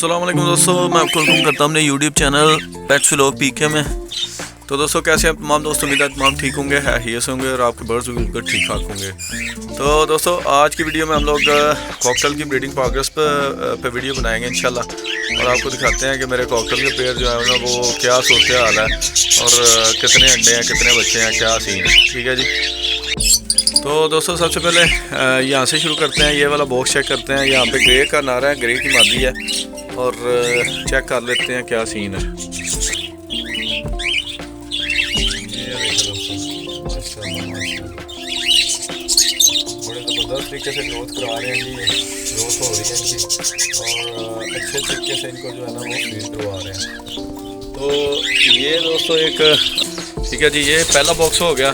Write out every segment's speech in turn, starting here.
अस्सलाम वालेकुम दोस्तों, मैं आपको वेलकम करता हूँ अपने यूट्यूब चैनल पेट्स व्लॉग पीके में। तो दोस्तों कैसे हैं तमाम दोस्तों, उम्मीद है तमाम ठीक होंगे, है से होंगे और आपके बर्ड्स भी बिल्कुल ठीक ठाक होंगे। तो दोस्तों आज की वीडियो में हम लोग कॉकटेल की ब्रीडिंग प्रोग्रेस पे वीडियो बनाएंगे इंशाल्लाह, और आपको दिखाते हैं कि मेरे कॉकटेल के पेयर जो है ना वो क्या सूरत हाल है और कितने अंडे हैं, कितने बच्चे हैं, क्या सीन है। ठीक है जी। तो दोस्तों सबसे पहले यहाँ से शुरू करते हैं, ये वाला बॉक्स चेक करते हैं। यहाँ पे ग्रे का नारा है, ग्रे की मादी है, और चेक कर लेते हैं क्या सीन है। बड़े ज़बरदस्त तरीके से ग्रोथ करा रहे हैं जी, ग्रोथ हो रही है इनकी, और अच्छे तरीके से इनको जो है ना वो फीड करवा रहे हैं। तो ये दोस्तों एक ठीक है जी, ये पहला बॉक्स हो गया।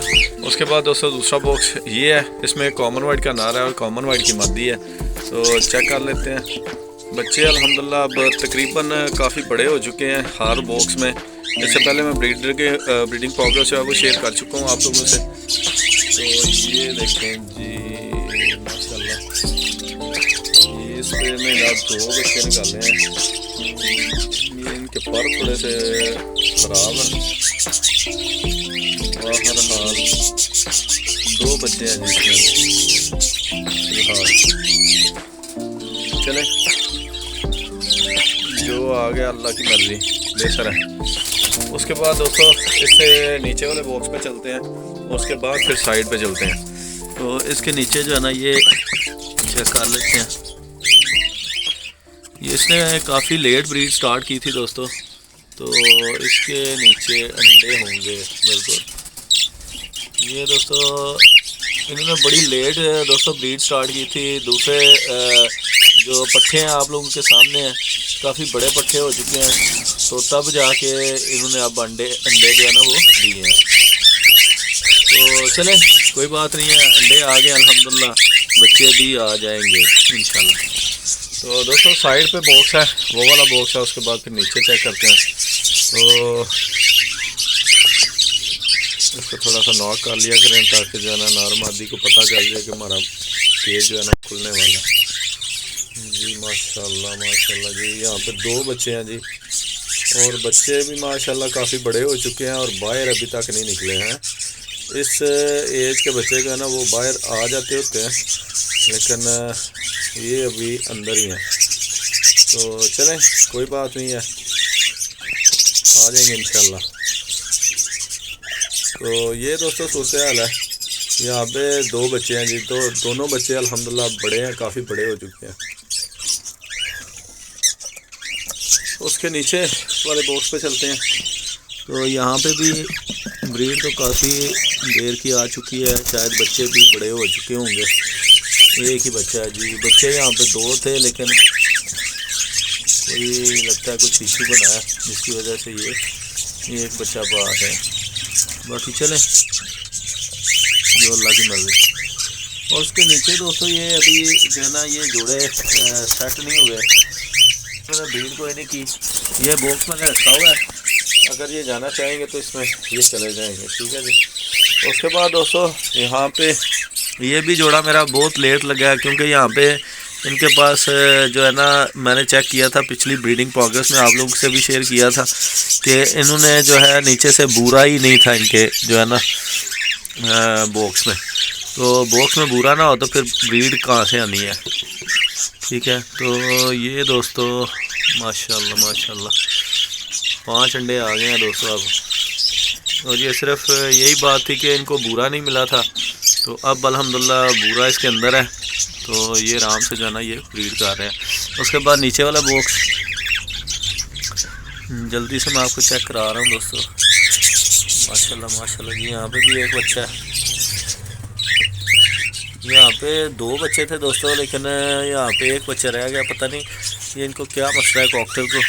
उसके बाद दोस्तों दूसरा बॉक्स ये है, इसमें कॉमन वाइट का नारा है और कॉमन वाइट की मादी है। तो चेक कर लेते हैं। बच्चे अल्हम्दुलिल्लाह अब तकरीबन काफ़ी बड़े हो चुके हैं हर बॉक्स में। इससे पहले मैं ब्रीडर के ब्रीडिंग प्रोग्रेस है वो शेयर कर चुका हूँ आप लोगों से। तो ये देखें जी माशाल्लाह, ये इस पे में आप 2 बच्चे निकाले हैं। ये इनके पर थोड़े से ख़राब हैं, बहरहाल 2 बच्चे हैं जिसमें फिलहाल। चले जो आ गया अल्लाह की मर्जी, बेहतर है। उसके बाद दोस्तों इससे नीचे वाले बॉक्स पे चलते हैं, और उसके बाद फिर साइड पे चलते हैं। तो इसके नीचे जो है ना ये चेक कर लेते हैं। ये इसने काफ़ी लेट ब्रीड स्टार्ट की थी दोस्तों, तो इसके नीचे अंडे होंगे बिल्कुल। ये दोस्तों इन्होंने बड़ी लेट दोस्तों ब्रीड स्टार्ट की थी। दूसरे जो पट्ठे हैं आप लोगों के सामने हैं, काफ़ी बड़े पट्ठे हो चुके हैं, तो तब जाके इन्होंने अब अंडे जो है ना वो दिए हैं। तो चले कोई बात नहीं है, अंडे आ गए अल्हम्दुलिल्लाह, बच्चे भी आ जाएंगे इंशाल्लाह। तो दोस्तों साइड पे बॉक्स है, वो वाला बॉक्स है, उसके बाद फिर नीचे चेक करते हैं। तो इसको थोड़ा सा नॉक कर लिया करें ताकि जो है ना नर मादी को पता चल जाए कि हमारा केज जो है ना खुलने वाला है जी। माशाल्लाह माशाल्लाह जी, यहाँ पे 2 बच्चे हैं जी, और बच्चे भी माशाल्लाह काफ़ी बड़े हो चुके हैं और बाहर अभी तक नहीं निकले हैं। इस एज के बच्चे जो है ना वो बाहर आ जाते होते हैं, लेकिन ये अभी अंदर ही हैं। तो चलें कोई बात नहीं है, आ जाएंगे इंशाल्लाह। तो ये दोस्तों सूरत हाल है। यहाँ पे 2 बच्चे हैं जी, तो दोनों बच्चे अल्हम्दुलिल्लाह बड़े हैं, काफ़ी बड़े हो चुके हैं। उसके नीचे वाले बॉक्स पे चलते हैं। तो यहाँ पे भी ब्रीड तो काफ़ी देर की आ चुकी है, शायद बच्चे भी बड़े हो चुके होंगे। एक ही बच्चा है जी, बच्चे यहाँ पे 2 थे, लेकिन कोई लगता है कुछ इशू बना है जिसकी वजह से ये एक बच्चा बाहर है। बाकी चले जो अल्लाह की मर्ज़ी। और उसके नीचे दोस्तों ये अभी जो है ना ये जोड़े सेट नहीं हुए, मैंने ब्रीड कोई नहीं की। ये बॉक्स मैंने रखा हुआ है, अगर ये जाना चाहेंगे तो इसमें ये चले जाएंगे। ठीक है जी। उसके बाद दोस्तों यहाँ पे ये भी जोड़ा मेरा बहुत लेट लगा है, क्योंकि यहाँ पे इनके पास जो है ना मैंने चेक किया था पिछली ब्रीडिंग प्रोग्रेस में, आप लोगों से भी शेयर किया था कि इन्होंने जो है नीचे से बूरा ही नहीं था इनके जो है ना बॉक्स में। तो बॉक्स में बूरा ना हो तो फिर ब्रीड कहाँ से आनी है। ठीक है। तो ये दोस्तों माशाल्लाह माशाल्लाह 5 अंडे आ गए हैं दोस्तों अब। और ये सिर्फ यही बात थी कि इनको बूरा नहीं मिला था, तो अब अल्हम्दुलिल्लाह बूरा इसके अंदर है, तो ये आराम से जो है ना ये ब्रीड कर रहे हैं। उसके बाद नीचे वाला बॉक्स जल्दी से मैं आपको चेक करा रहा हूँ दोस्तों। माशाल्लाह माशाल्लाह जी, यहाँ पे भी एक बच्चा है। यहाँ पे 2 बच्चे थे दोस्तों, लेकिन यहाँ पे एक बच्चा रह गया। पता नहीं ये इनको क्या मसला है कॉकटेल को,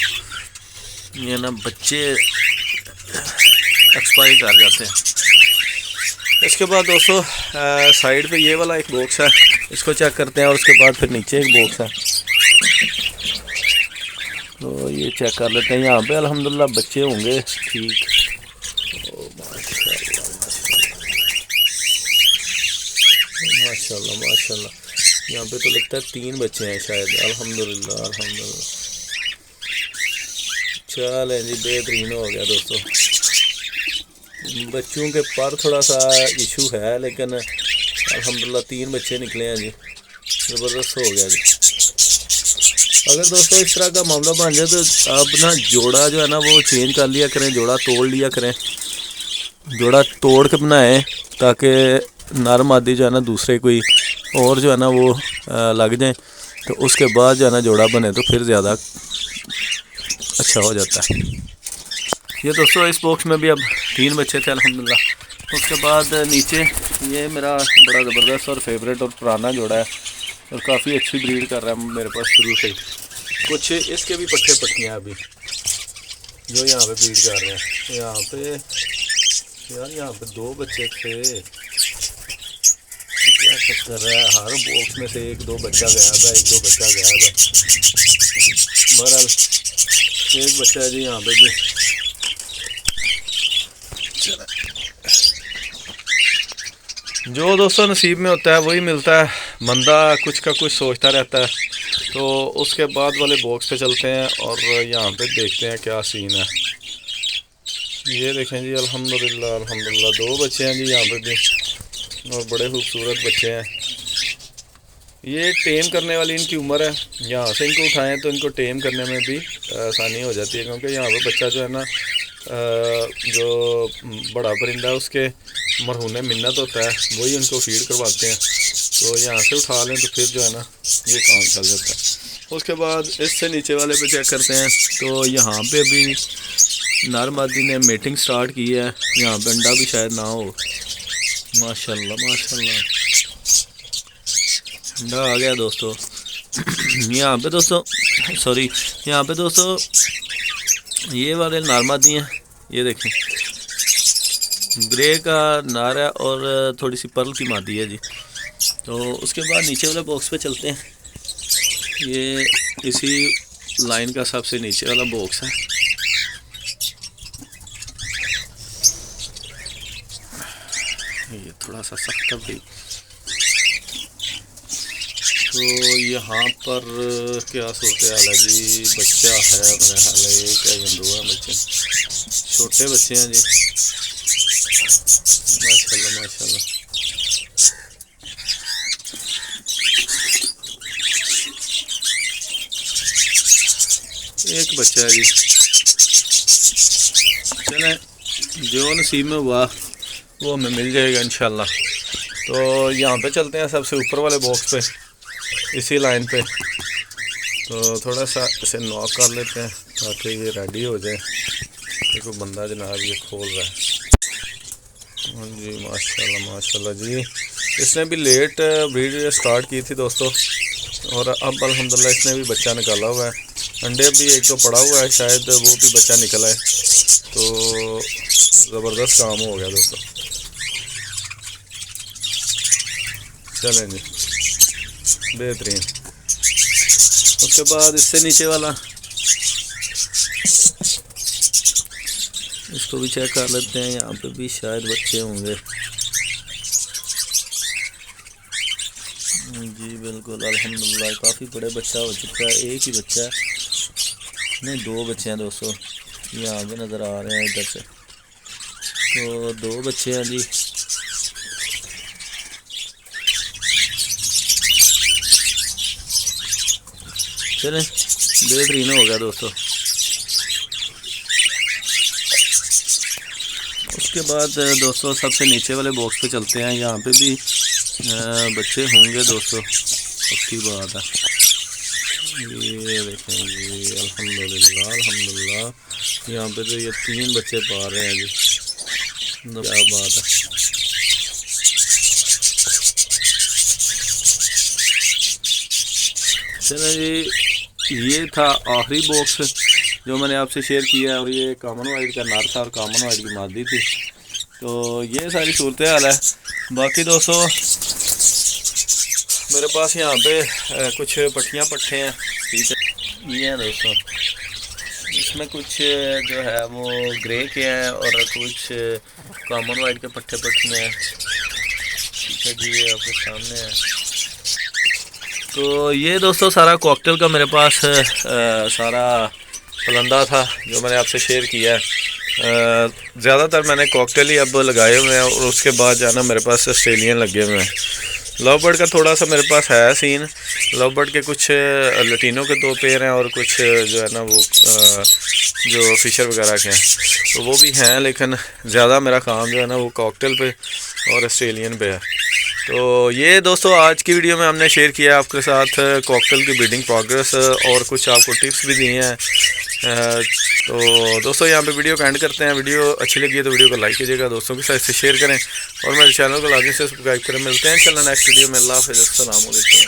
ये ना बच्चे एक्सपायर कर जाते हैं। इसके बाद दोस्तों साइड पे ये वाला एक बॉक्स है, इसको चेक करते हैं। और उसके बाद फिर नीचे एक बॉक्स है, तो ये चेक कर लेते हैं। यहाँ पे अल्हम्दुलिल्लाह बच्चे होंगे ठीक। माशाल्लाह माशाल्लाह, यहाँ पे तो लगता है 3 बच्चे हैं शायद। अल्हम्दुलिल्लाह अल्हम्दुलिल्लाह। चलें जी, बेहतरीन हो गया दोस्तों। बच्चों के पर थोड़ा सा इशू है, लेकिन अल्हम्दुलिल्लाह 3 बच्चे निकले हैं जी, ज़बरदस्त हो गया जी। अगर दोस्तों इस तरह का मामला बन जाए तो आप ना जोड़ा जो है ना वो चेंज कर लिया करें, जोड़ा तोड़ लिया करें, जोड़ा तोड़ के बनाएं ताकि नर मादी जो है ना दूसरे कोई और जो है ना वो लग जाए, तो उसके बाद जो है ना जोड़ा बने तो फिर ज़्यादा अच्छा हो जाता है। ये दोस्तों इस बॉक्स में भी अब 3 बच्चे थे अल्हम्दुलिल्लाह। उसके बाद नीचे ये मेरा बड़ा ज़बरदस्त और फेवरेट और पुराना जोड़ा है और काफ़ी अच्छी ब्रीड कर रहा है मेरे पास शुरू से ही। कुछ इसके भी पट्टे पट्टियाँ अभी जो यहाँ पे ब्रीड कर रहे हैं। यहाँ पे यार यहाँ पे 2 बच्चे थे, क्या चक्कर है, हर बॉक्स में से 1-2 बच्चा गायब है, 1-2 बच्चा गायब है। बहरहाल एक बच्चा है जी यहाँ पे भी। जो दोस्तों नसीब में होता है वही मिलता है, बंदा कुछ का कुछ सोचता रहता है। तो उसके बाद वाले बॉक्स पे चलते हैं और यहाँ पे देखते हैं क्या सीन है। ये देखें जी, अल्हम्दुलिल्लाह अल्हम्दुलिल्लाह 2 बच्चे हैं जी यहाँ पे भी और बड़े खूबसूरत बच्चे हैं। ये टेम करने वाली इनकी उम्र है, यहाँ से इनको उठाएं तो इनको टेम करने में भी आसानी हो जाती है, क्योंकि यहाँ पे बच्चा जो है ना जो बड़ा परिंदा है उसके मरहूने मिन्नत होता है, वही उनको फीड करवाते हैं। तो यहाँ से उठा लें तो फिर जो है ना ये काम चल जाता है। उसके बाद इससे नीचे वाले पे चेक करते हैं, तो यहाँ पे भी नर मादी ने मीटिंग स्टार्ट की है। यहाँ पे अंडा भी शायद ना हो, माशाल्लाह माशाल्लाह अंडा आ गया दोस्तों। यहाँ पे दोस्तों सॉरी, यहाँ पे दोस्तों ये वाले नर मादी हैं, ये देखें ग्रे का नार है और थोड़ी सी पर्ल की मादी है जी। तो उसके बाद नीचे वाले बॉक्स पे चलते हैं। ये इसी लाइन का सबसे नीचे वाला बॉक्स है। ये थोड़ा सा सख्त है भाई। तो यहाँ पर क्या सूरत हाल है जी, बच्चा है मेरा हाल है, एक है या 2 हैं बच्चे, छोटे बच्चे हैं जी, माशाल्लाह माशाल्लाह। एक बच्चा है जी। चलें जो नसीब में हुआ वो हमें मिल जाएगा इंशाल्लाह। तो यहाँ पे चलते हैं सबसे ऊपर वाले बॉक्स पे, इसी लाइन पे। तो थोड़ा सा इसे नॉक कर लेते हैं ताकि ये रेडी हो जाए। देखो बंदा जनाब ये खोल रहा है। हाँ जी माशाल्लाह माशाल्लाह जी। इसने भी लेट ब्रीड स्टार्ट की थी दोस्तों, और अब अल्हम्दुलिल्लाह इसने भी बच्चा निकाला हुआ है। अंडे भी एक तो पड़ा हुआ है, शायद वो भी बच्चा निकला है। तो ज़बरदस्त काम हो गया दोस्तों। चलें जी, बेहतरीन। उसके बाद इससे नीचे वाला इसको भी चेक कर लेते हैं, यहाँ पे भी शायद बच्चे होंगे जी। बिल्कुल अल्हम्दुलिल्लाह काफ़ी बड़े बच्चा हो चुका है। एक ही बच्चा है, नहीं 2 बच्चे हैं दोस्तों, ये आगे नज़र आ रहे हैं इधर से। तो 2 बच्चे हैं जी। चलें बेहतरीन हो गया दोस्तों। उसके बाद दोस्तों सबसे नीचे वाले बॉक्स पे चलते हैं। यहाँ पे भी बच्चे होंगे दोस्तों, पक्की बात है। ये देखें जी, अल्हम्दुलिल्लाह अल्हम्दुलिल्लाह। यहाँ पे तो ये 3 बच्चे पा रहे हैं जी, क्या बात है। चलो जी, ये था आखिरी बॉक्स जो मैंने आपसे शेयर किया है, और ये कॉमन वाइट का नर था और कॉमन वाइट की मादी थी। तो ये सारी सूरत हाल है। बाकी दोस्तों मेरे पास यहाँ पे कुछ पट्टियाँ पट्टे हैं, ठीक है। ये हैं दोस्तों, इसमें कुछ जो है वो ग्रे के हैं और कुछ कॉमन वाइट के पट्टे पट्टियाँ हैं, ठीक है जी, ये आपके सामने है। तो ये दोस्तों सारा कॉकटेल का मेरे पास सारा पलंदा था जो मैंने आपसे शेयर किया है। ज़्यादातर मैंने कॉकटेल ही अब लगाए हुए हैं और उसके बाद जो है ना मेरे पास ऑस्ट्रेलियन लगे हुए हैं। लव बर्ड का थोड़ा सा मेरे पास है सीन। लव बर्ड के कुछ लटीनों के 2 पेयर हैं और कुछ जो है ना वो जो फिशर वगैरह के हैं तो वो भी हैं, लेकिन ज़्यादा मेरा काम जो है ना वो कॉकटेल पे और ऑस्ट्रेलियन पे है। तो ये दोस्तों आज की वीडियो में हमने शेयर किया आपके साथ कॉकटेल की ब्रीडिंग प्रोग्रेस और कुछ आपको टिप्स भी दिए हैं। तो दोस्तों यहाँ पे वीडियो का एंड करते हैं। वीडियो अच्छी लगी है तो वीडियो को लाइक कीजिएगा, दोस्तों के साथ इसे शेयर करें और मेरे चैनल को लाजमी से सब्सक्राइब करें। मिलते हैं इंशाल्लाह नेक्स्ट वीडियो में। अल्लाह हाफ़िज़। अस्सलाम वालेकुम।